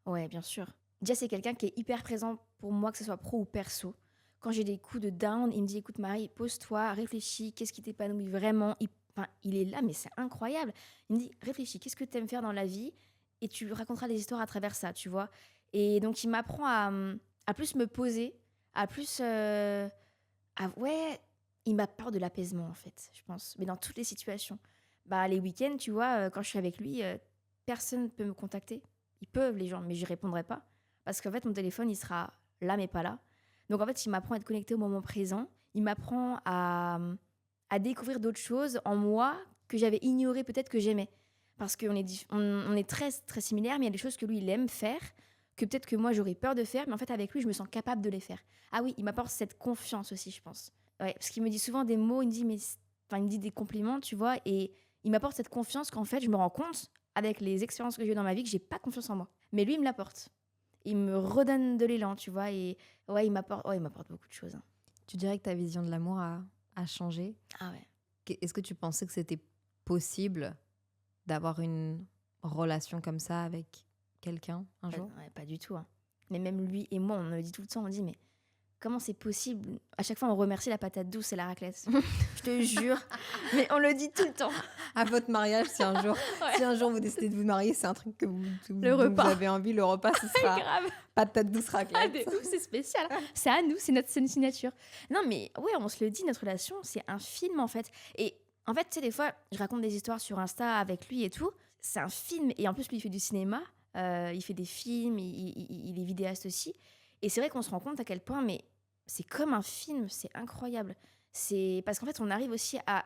Ouais, bien sûr. Déjà, c'est quelqu'un qui est hyper présent pour moi, que ce soit pro ou perso. Quand j'ai des coups de down, il me dit, écoute Marie, pose-toi, réfléchis, qu'est-ce qui t'épanouit vraiment? Enfin, il est là, mais c'est incroyable. Il me dit, réfléchis, qu'est-ce que tu aimes faire dans la vie? Et tu raconteras des histoires à travers ça, tu vois. Et donc, il m'apprend à plus me poser, à plus... ouais, il m'a peur de l'apaisement, en fait, je pense. Mais dans toutes les situations. Bah, les week-ends, tu vois, quand je suis avec lui, personne ne peut me contacter. Ils peuvent, les gens, mais je répondrai pas. Parce qu'en fait, mon téléphone, il sera là, mais pas là. Donc, en fait, il m'apprend à être connecté au moment présent. Il m'apprend à découvrir d'autres choses en moi que j'avais ignoré peut-être que j'aimais. Parce qu'on est, on est très, très similaires, mais il y a des choses que lui, il aime faire, que peut-être que moi, j'aurais peur de faire. Mais en fait, avec lui, je me sens capable de les faire. Ah oui, il m'apporte cette confiance aussi, je pense. Ouais, parce qu'il me dit souvent des mots, il me dit, enfin, il me dit des compliments, tu vois, et il m'apporte cette confiance qu'en fait, je me rends compte, avec les expériences que j'ai eues dans ma vie, que j'ai pas confiance en moi. Mais lui, il me l'apporte. Il me redonne de l'élan, tu vois, et ouais, il m'apporte beaucoup de choses, hein. Tu dirais que ta vision de l'amour a changé? Ah ouais. Est-ce que tu pensais que c'était possible d'avoir une relation comme ça avec quelqu'un un jour? Ouais, pas du tout, hein. Mais même lui et moi, on me le dit tout le temps, on dit, mais comment c'est possible? À chaque fois, on remercie la patate douce et la raclette. Je te jure, mais on le dit tout le temps. À votre mariage, si un jour, Ouais. si un jour vous décidez de vous marier, c'est un truc que Le dont vous repas. avez envie, le repas, ce sera Grave. patate douce Ah, raclette. de ouf, c'est spécial. C'est à nous, c'est une signature. Non, mais ouais, on se le dit, notre relation, c'est un film en fait. Et en fait, tu sais, des fois, je raconte des histoires sur Insta avec lui et tout. C'est un film. Et en plus, lui, il fait du cinéma. Il fait des films, il est vidéaste aussi. Et c'est vrai qu'on se rend compte à quel point, mais c'est comme un film, c'est incroyable. C'est parce qu'en fait, on arrive aussi à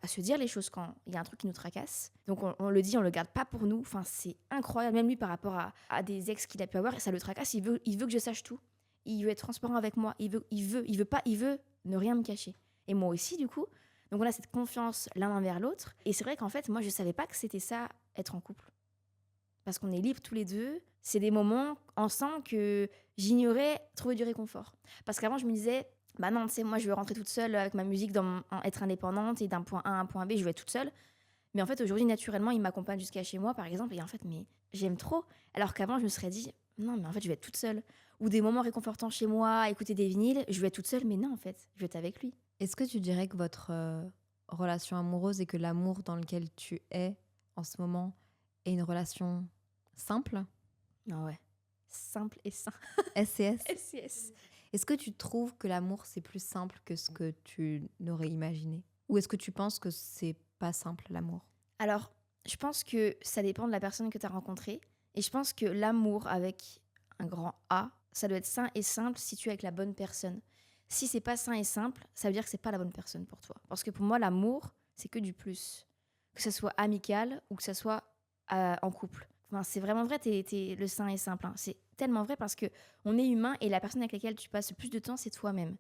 se dire les choses quand il y a un truc qui nous tracasse. Donc, on le dit, on le garde pas pour nous. Enfin, c'est incroyable. Même lui, par rapport à des ex qu'il a pu avoir, ça le tracasse. Il veut que je sache tout. Il veut être transparent avec moi. Il veut ne rien me cacher. Et moi aussi, du coup. Donc, on a cette confiance l'un envers l'autre. Et c'est vrai qu'en fait, moi, je savais pas que c'était ça, être en couple. Parce qu'on est libres tous les deux. C'est des moments ensemble que j'ignorais trouver du réconfort. Parce qu'avant, je me disais, bah non, tu sais, moi, je veux rentrer toute seule avec ma musique, être indépendante et d'un point A à un point B, je veux être toute seule. Mais en fait, aujourd'hui, naturellement, il m'accompagne jusqu'à chez moi, par exemple. Et en fait, mais j'aime trop. Alors qu'avant, je me serais dit, non, mais en fait, je vais être toute seule. Ou des moments réconfortants chez moi, écouter des vinyles, je vais être toute seule. Mais non, en fait, je vais être avec lui. Est-ce que tu dirais que votre relation amoureuse et que l'amour dans lequel tu es en ce moment est une relation simple? Ah ouais. Simple et sain. SCS? SCS. Est-ce que tu trouves que l'amour, c'est plus simple que ce que tu n'aurais imaginé? Ou est-ce que tu penses que c'est pas simple, l'amour? Alors, je pense que ça dépend de la personne que tu as rencontrée. Et je pense que l'amour avec un grand A, ça doit être sain et simple si tu es avec la bonne personne. Si c'est pas sain et simple, ça veut dire que c'est pas la bonne personne pour toi. Parce que pour moi, l'amour, c'est que du plus. Que ça soit amical ou que ça soit en couple. Enfin, c'est vraiment vrai, le sain et simple, hein. C'est tellement vrai parce que on est humain et la personne avec laquelle tu passes le plus de temps, c'est toi-même.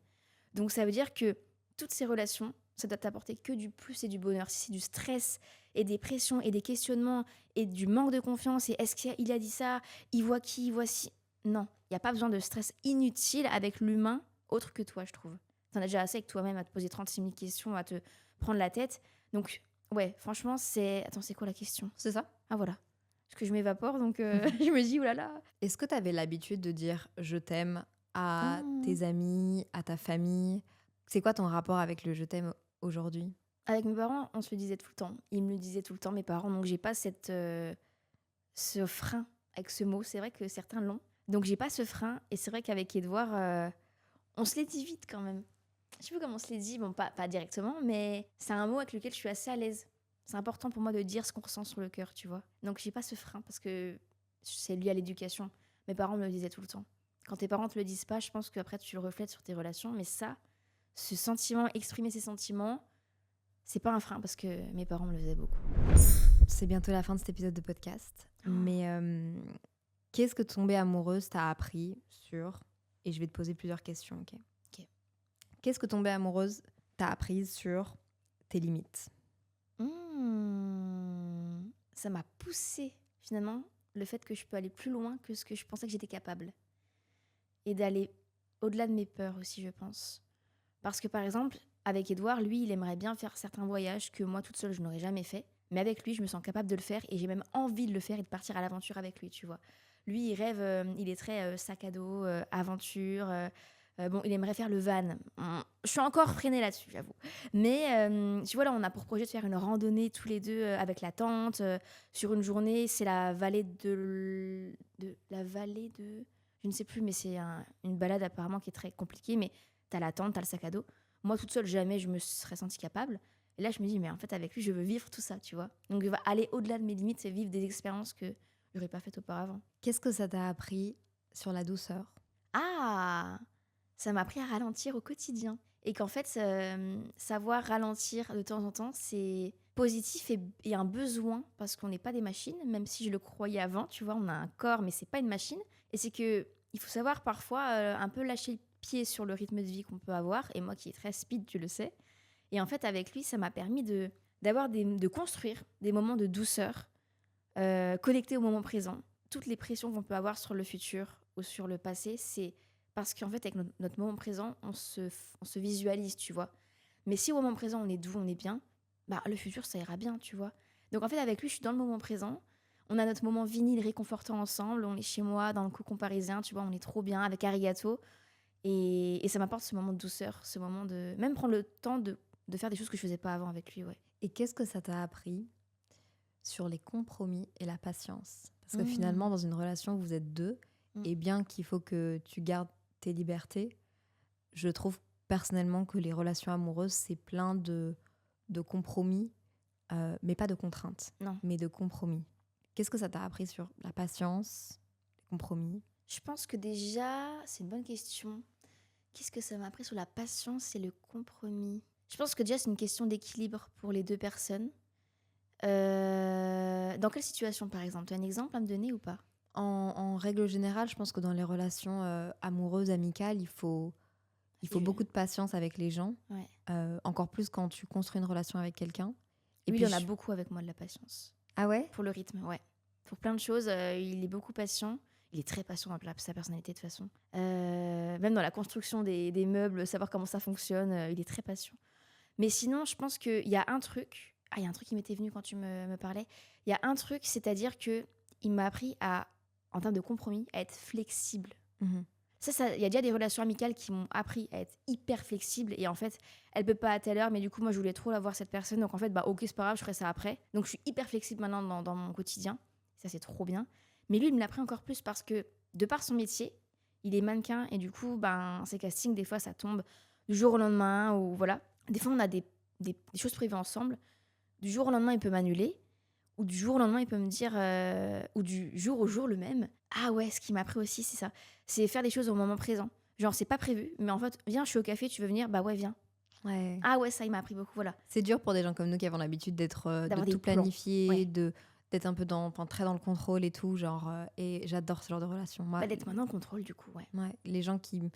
Donc ça veut dire que toutes ces relations, ça doit t'apporter que du plus et du bonheur. Si c'est du stress et des pressions et des questionnements et du manque de confiance et est-ce qu'il a dit ça, il voit qui, il voit si... Non, il n'y a pas besoin de stress inutile avec l'humain autre que toi, je trouve. T'en as déjà assez avec toi-même à te poser 36 000 questions, à te prendre la tête. Donc, ouais, franchement, c'est... Attends, c'est quoi la question? C'est ça? Ah voilà. Parce que je m'évapore, donc je me dis, oulala. Est-ce que tu avais l'habitude de dire je t'aime à Mmh. tes amis, à ta famille? C'est quoi ton rapport avec le je t'aime aujourd'hui? Avec mes parents, on se le disait tout le temps. Ils me le disaient tout le temps, mes parents. Donc, j'ai pas ce frein avec ce mot. C'est vrai que certains l'ont. Donc, j'ai pas ce frein. Et c'est vrai qu'avec Edouard, on se les dit vite quand même. Je sais pas comment on se les dit. Bon, pas directement, mais c'est un mot avec lequel je suis assez à l'aise. C'est important pour moi de dire ce qu'on ressent sur le cœur, tu vois. Donc, j'ai pas ce frein parce que c'est lié à l'éducation. Mes parents me le disaient tout le temps. Quand tes parents te le disent pas, je pense qu'après, tu le reflètes sur tes relations. Mais ça, ce sentiment, exprimer ses sentiments, c'est pas un frein parce que mes parents me le faisaient beaucoup. C'est bientôt la fin de cet épisode de podcast. Mais qu'est-ce que tomber amoureuse t'a appris sur... Et je vais te poser plusieurs questions, ok? Ok. Qu'est-ce que tomber amoureuse t'a appris sur tes limites? Ça m'a poussée finalement le fait que je peux aller plus loin que ce que je pensais que j'étais capable. Et d'aller au-delà de mes peurs aussi, je pense. Parce que par exemple, avec Edouard, lui, il aimerait bien faire certains voyages que moi, toute seule, je n'aurais jamais fait. Mais avec lui, je me sens capable de le faire et j'ai même envie de le faire et de partir à l'aventure avec lui, tu vois. Lui, il rêve, il est très sac à dos, aventure. Bon, il aimerait faire le van. Je suis encore freinée là-dessus, j'avoue. Mais tu vois, là, on a pour projet de faire une randonnée tous les deux avec la tente sur une journée. C'est la vallée la vallée de. Je ne sais plus, mais c'est une balade apparemment qui est très compliquée. Mais t'as la tente, t'as le sac à dos. Moi, toute seule, jamais je me serais sentie capable. Et là, je me dis, mais en fait, avec lui, je veux vivre tout ça, tu vois. Donc, je vais aller au-delà de mes limites et vivre des expériences que j'aurais pas faites auparavant. Qu'est-ce que ça t'a appris sur la douceur? Ah, ça m'a appris à ralentir au quotidien. Et qu'en fait, savoir ralentir de temps en temps, c'est positif et un besoin parce qu'on n'est pas des machines, même si je le croyais avant, tu vois, on a un corps, mais c'est pas une machine. Et c'est que il faut savoir parfois un peu lâcher le pied sur le rythme de vie qu'on peut avoir. Et moi qui est très speed, tu le sais. Et en fait, avec lui, ça m'a permis de construire des moments de douceur, connectés au moment présent. Toutes les pressions qu'on peut avoir sur le futur ou sur le passé, c'est parce qu'en fait, avec notre moment présent, on se visualise, tu vois. Mais si au moment présent, on est doux, on est bien, bah, le futur, ça ira bien, tu vois. Donc en fait, avec lui, je suis dans le moment présent. On a notre moment vinyle réconfortant ensemble. On est chez moi, dans le cocon parisien, tu vois, on est trop bien avec Arigato. Et ça m'apporte ce moment de douceur, ce moment de. Même prendre le temps de faire des choses que je faisais pas avant avec lui, ouais. Et qu'est-ce que ça t'a appris sur les compromis et la patience? Parce que Mmh. finalement, dans une relation, vous êtes deux, et bien qu'il faut que tu gardes tes libertés, je trouve personnellement que les relations amoureuses, c'est plein de compromis, mais pas de contraintes, Non. mais de compromis. Qu'est-ce que ça t'a appris sur la patience, les compromis? Je pense que déjà, c'est une bonne question. Qu'est-ce que ça m'a appris sur la patience et le compromis? Je pense que déjà, c'est une question d'équilibre pour les deux personnes. Dans quelle situation, par exemple? Tu as un exemple à me donner ou pas? En règle générale, je pense que dans les relations amoureuses, amicales, il faut beaucoup de patience avec les gens, Ouais. encore plus quand tu construis une relation avec quelqu'un. Et Lui, puis, il en a beaucoup avec moi de la patience. Ah ouais? Pour le rythme, ouais. Pour plein de choses, il est beaucoup patient. Il est très patient dans sa personnalité, de toute façon. Même dans la construction des meubles, savoir comment ça fonctionne, il est très patient. Mais sinon, je pense qu'il y a un truc. Ah, il y a un truc qui m'était venu quand tu me parlais. Il y a un truc, c'est-à-dire que il m'a appris en termes de compromis, à être flexible. Mhm. Il y a déjà des relations amicales qui m'ont appris à être hyper flexible. Et en fait, elle peut pas à telle heure, mais du coup, moi, je voulais trop la voir, cette personne. Donc en fait, bah ok, c'est pas grave, je ferai ça après. Donc je suis hyper flexible maintenant dans mon quotidien. Ça, c'est trop bien. Mais lui, il me l'a appris encore plus parce que, de par son métier, il est mannequin. Et du coup, ben, ses castings, des fois, ça tombe du jour au lendemain. Ou voilà. Des fois, on a des choses prévues ensemble. Du jour au lendemain, il peut m'annuler. Ou du jour au lendemain, il peut me dire, ou du jour au jour le même. Ah ouais, ce qui m'a appris aussi, c'est ça. C'est faire des choses au moment présent. Genre, c'est pas prévu, mais en fait, viens, je suis au café, tu veux venir? Bah ouais, viens. Ouais. Ah ouais, ça, il m'a appris beaucoup, voilà. C'est dur pour des gens comme nous qui avons l'habitude de D'avoir des tout plans. planifier, Ouais. d'être un peu très dans le contrôle et tout. Genre, et j'adore ce genre de relation. Moi, Bah, d'être maintenant le contrôle, du coup, ouais. ouais,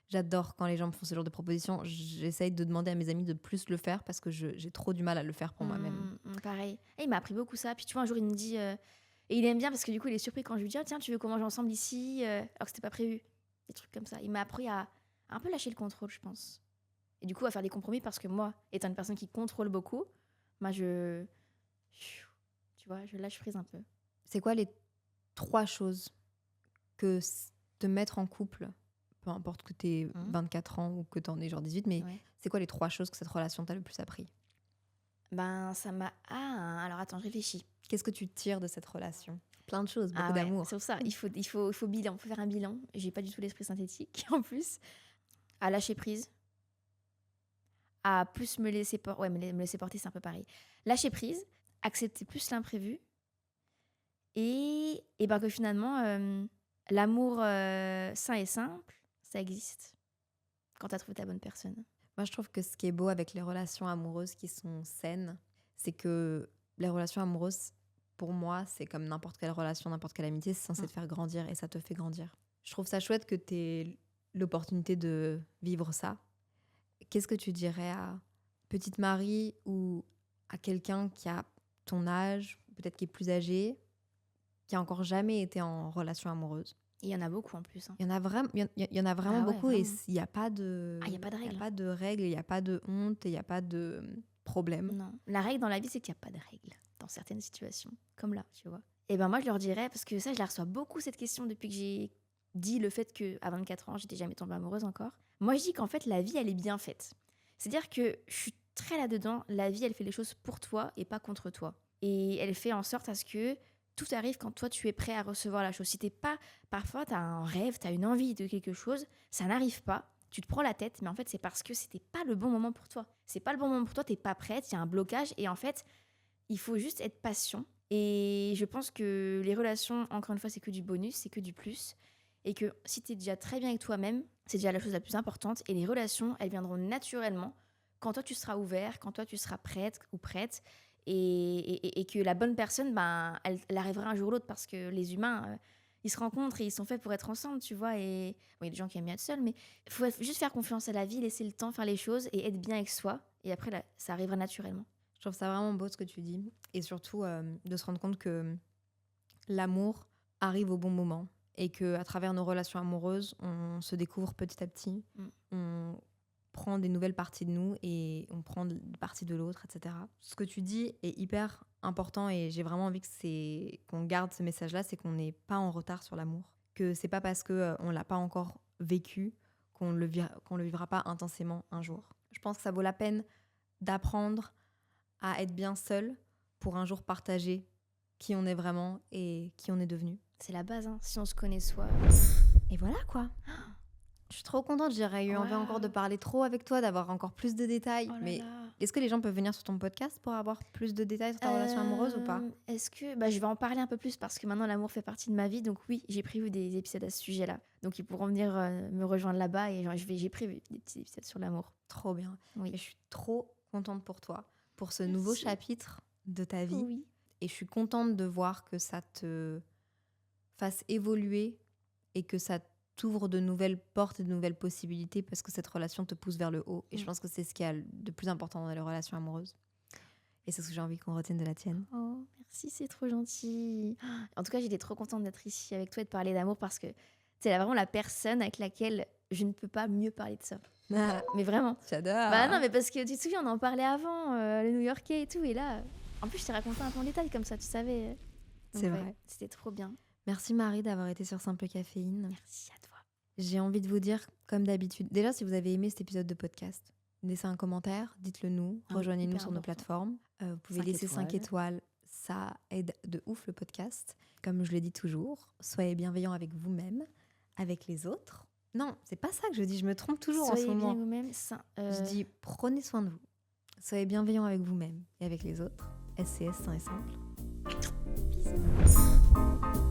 j'adore quand les gens me font ce genre de propositions. J'essaye de demander à mes amis de plus le faire parce que j'ai trop du mal à le faire pour moi-même. Pareil. Et il m'a appris beaucoup ça. Puis tu vois, un jour, il me dit. Et il aime bien parce que du coup, il est surpris quand je lui dis, ah, tiens, tu veux qu'on mange ensemble ici alors que c'était pas prévu. Des trucs comme ça. Il m'a appris à un peu lâcher le contrôle, je pense. Et du coup, à faire des compromis parce que moi, étant une personne qui contrôle beaucoup, moi, tu vois, je lâche prise un peu. C'est quoi les 3 choses que te mettre en couple, peu importe que t'aies 24 ans ou que t'en aies genre 18, mais Ouais. c'est quoi les 3 choses que cette relation t'a le plus appris? Ben, ça m'a. Ah, alors attends, je réfléchis. Qu'est-ce que tu tires de cette relation? Plein de choses, beaucoup Ah ouais, d'amour. c'est pour ça. Il faut bilan. Il faut faire un bilan. J'ai pas du tout l'esprit synthétique, en plus. À lâcher prise. À plus me laisser porter. Ouais, me laisser porter, c'est un peu pareil. Lâcher prise. Accepter plus l'imprévu. Et ben que finalement, l'amour sain et simple, ça existe. Quand t'as trouvé ta bonne personne. Moi, je trouve que ce qui est beau avec les relations amoureuses qui sont saines, c'est que les relations amoureuses, pour moi, c'est comme n'importe quelle relation, n'importe quelle amitié, c'est censé te faire grandir et ça te fait grandir. Je trouve ça chouette que tu aies l'opportunité de vivre ça. Qu'est-ce que tu dirais à petite Marie ou à quelqu'un qui a ton âge, peut-être qui est plus âgé, qui a encore jamais été en relation amoureuse. Et il y en a beaucoup en plus. Hein. Il y en a vraiment, il y en a vraiment Ah ouais, beaucoup vraiment. et il n'y a pas de, Ah, il n'y a pas de il y a règle. pas de règles, il n'y a pas de honte, il n'y a pas de problème. Non. La règle dans la vie, c'est qu'il n'y a pas de règle dans certaines situations. Comme là, tu vois. Et ben moi, je leur dirais, parce que ça, je la reçois beaucoup cette question depuis que j'ai dit le fait qu'à 24 ans, j'étais jamais tombée amoureuse encore. Moi, je dis qu'en fait, la vie, elle est bien faite. C'est-à-dire que je suis très là-dedans. La vie, elle fait les choses pour toi et pas contre toi. Et elle fait en sorte à ce que tout arrive quand toi, tu es prêt à recevoir la chose. Si t'es pas... Parfois, tu as un rêve, tu as une envie de quelque chose, ça n'arrive pas. Tu te prends la tête, mais en fait, c'est parce que c'était pas le bon moment pour toi. C'est pas le bon moment pour toi, t'es pas prête, il y a un blocage. Et en fait, il faut juste être patient. Et je pense que les relations, encore une fois, c'est que du bonus, c'est que du plus. Et que si t'es déjà très bien avec toi-même, c'est déjà la chose la plus importante. Et les relations, elles viendront naturellement quand toi, tu seras ouvert, quand toi, tu seras prête ou prête. Et que la bonne personne, ben, elle arrivera un jour ou l'autre parce que les humains, ils se rencontrent et ils sont faits pour être ensemble, tu vois. Et bon, il y a des gens qui aiment bien être seuls, mais il faut juste faire confiance à la vie, laisser le temps faire les choses et être bien avec soi. Et après, là, ça arrivera naturellement. Je trouve ça vraiment beau ce que tu dis. Et surtout, de se rendre compte que l'amour arrive au bon moment. Et qu'à travers nos relations amoureuses, on se découvre petit à petit. On prend des nouvelles parties de nous et on prend des parties de l'autre, etc. Ce que tu dis est hyper important et j'ai vraiment envie qu'on garde ce message-là, c'est qu'on n'est pas en retard sur l'amour. Que c'est pas parce qu'on ne l'a pas encore vécu qu'on le vivra pas intensément un jour. Je pense que ça vaut la peine d'apprendre à être bien seul pour un jour partager qui on est vraiment et qui on est devenu. C'est la base, hein. Si on se connaît soi. Et voilà quoi. Je suis trop contente, j'aurais eu envie encore de parler trop avec toi, d'avoir encore plus de détails. Oh là mais là. est-ce que les gens peuvent venir sur ton podcast pour avoir plus de détails sur ta relation amoureuse ou pas? Est-ce que... Bah, je vais en parler un peu plus parce que maintenant l'amour fait partie de ma vie. Donc oui, j'ai prévu des épisodes à ce sujet-là. Donc ils pourront venir me rejoindre là-bas et j'ai prévu des petits épisodes sur l'amour. Trop bien. Oui. Et je suis trop contente pour toi, pour ce Merci. nouveau chapitre de ta vie. Oui. Et je suis contente de voir que ça te fasse évoluer et que ça t'ouvre de nouvelles portes et de nouvelles possibilités parce que cette relation te pousse vers le haut. Et je pense que c'est ce qu'il y a de plus important dans les relations amoureuses. Et c'est ce que j'ai envie qu'on retienne de la tienne. Oh, merci, c'est trop gentil. En tout cas, j'étais trop contente d'être ici avec toi et de parler d'amour parce que c'est vraiment la personne avec laquelle je ne peux pas mieux parler de ça. Mais vraiment. J'adore. Bah non, mais parce que tu te souviens, on en parlait avant, le New-Yorkais et tout. Et là, en plus, je t'ai raconté un peu en détail comme ça, tu savais. Donc, C'est vrai. C'était trop bien. Merci Marie d'avoir été sur Simple Caféine. Merci à toi. J'ai envie de vous dire, comme d'habitude, déjà si vous avez aimé cet épisode de podcast, laissez un commentaire, dites-le nous, rejoignez-nous sur nos plateformes. Vous pouvez laisser 5 étoiles, ça aide de ouf le podcast. Comme je le dis toujours, soyez bienveillants avec vous-même, avec les autres. Non, c'est pas ça que je dis, je me trompe toujours en ce moment. Soyez bien vous-même. Je dis prenez soin de vous, soyez bienveillants avec vous-même et avec les autres. SCS sain et simple. Bisous.